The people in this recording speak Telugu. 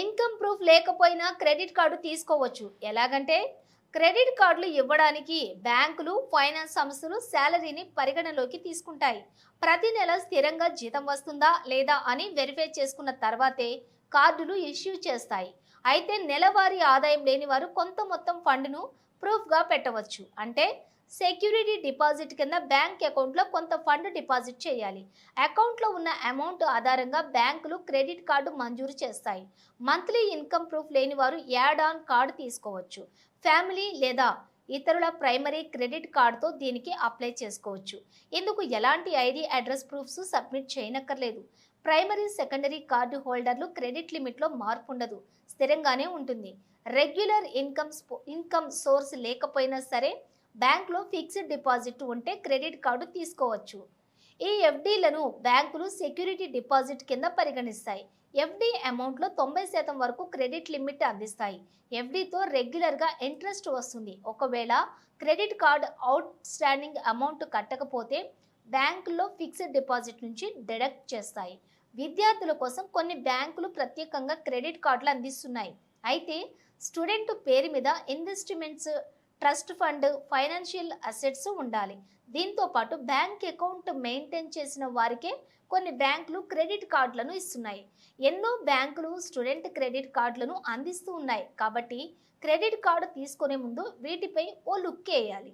ఇన్కమ్ ప్రూఫ్ లేకపోయినా క్రెడిట్ కార్డు తీసుకోవచ్చు. ఎలాగంటే క్రెడిట్ కార్డులు ఇవ్వడానికి బ్యాంకులు, ఫైనాన్స్ సంస్థలు శాలరీని పరిగణలోకి తీసుకుంటాయి. ప్రతి నెల స్థిరంగా జీతం వస్తుందా లేదా అని వెరిఫై చేసుకున్న తర్వాతే కార్డులు ఇష్యూ చేస్తాయి. అయితే నెలవారీ ఆదాయం లేని వారు కొంత మొత్తం ఫండ్ను ప్రూఫ్గా పెట్టవచ్చు. అంటే సెక్యూరిటీ డిపాజిట్ కింద బ్యాంక్ అకౌంట్లో కొంత ఫండ్ డిపాజిట్ చేయాలి. అకౌంట్లో ఉన్న అమౌంట్ ఆధారంగా బ్యాంకులు క్రెడిట్ కార్డు మంజూరు చేస్తాయి. మంత్లీ ఇన్కమ్ ప్రూఫ్ లేని వారు యాడ్ ఆన్ కార్డు తీసుకోవచ్చు. ఫ్యామిలీ లేదా ఇతరుల ప్రైమరీ క్రెడిట్ కార్డుతో దీనికి అప్లై చేసుకోవచ్చు. ఇందుకు ఎలాంటి ఐడి, అడ్రస్ ప్రూఫ్స్ సబ్మిట్ చేయనక్కర్లేదు. ప్రైమరీ, సెకండరీ కార్డు హోల్డర్లు క్రెడిట్ లిమిట్లో మార్పు ఉండదు, స్థిరంగానే ఉంటుంది. రెగ్యులర్ ఇన్కమ్ సోర్స్ లేకపోయినా సరే బ్యాంకులో ఫిక్స్డ్ డిపాజిట్ ఉంటే క్రెడిట్ కార్డు తీసుకోవచ్చు. ఈ ఎఫ్డీలను బ్యాంకులు సెక్యూరిటీ డిపాజిట్ కింద పరిగణిస్తాయి. ఎఫ్డీ అమౌంట్లో 90% వరకు క్రెడిట్ లిమిట్ అందిస్తాయి. ఎఫ్డీతో రెగ్యులర్గా ఇంట్రెస్ట్ వస్తుంది. ఒకవేళ credit card out standing amount కట్టకపోతే బ్యాంకుల్లో ఫిక్స్డ్ డిపాజిట్ నుంచి డిడక్ట్ చేస్తాయి. విద్యార్థుల కోసం కొన్ని బ్యాంకులు ప్రత్యేకంగా క్రెడిట్ కార్డులు అందిస్తున్నాయి. అయితే స్టూడెంట్ పేరు మీద investments, trust fund, financial assets ఉండాలి. దీంతో పాటు బ్యాంక్ అకౌంట్ మెయింటైన్ చేసిన వారికే కొన్ని బ్యాంకులు క్రెడిట్ కార్డులను ఇస్తున్నాయి. ఎన్నో బ్యాంకులు స్టూడెంట్ క్రెడిట్ కార్డులను అందిస్తూ ఉన్నాయి. కాబట్టి క్రెడిట్ కార్డు తీసుకునే ముందు వీటిపై ఓ లుక్ వేయాలి.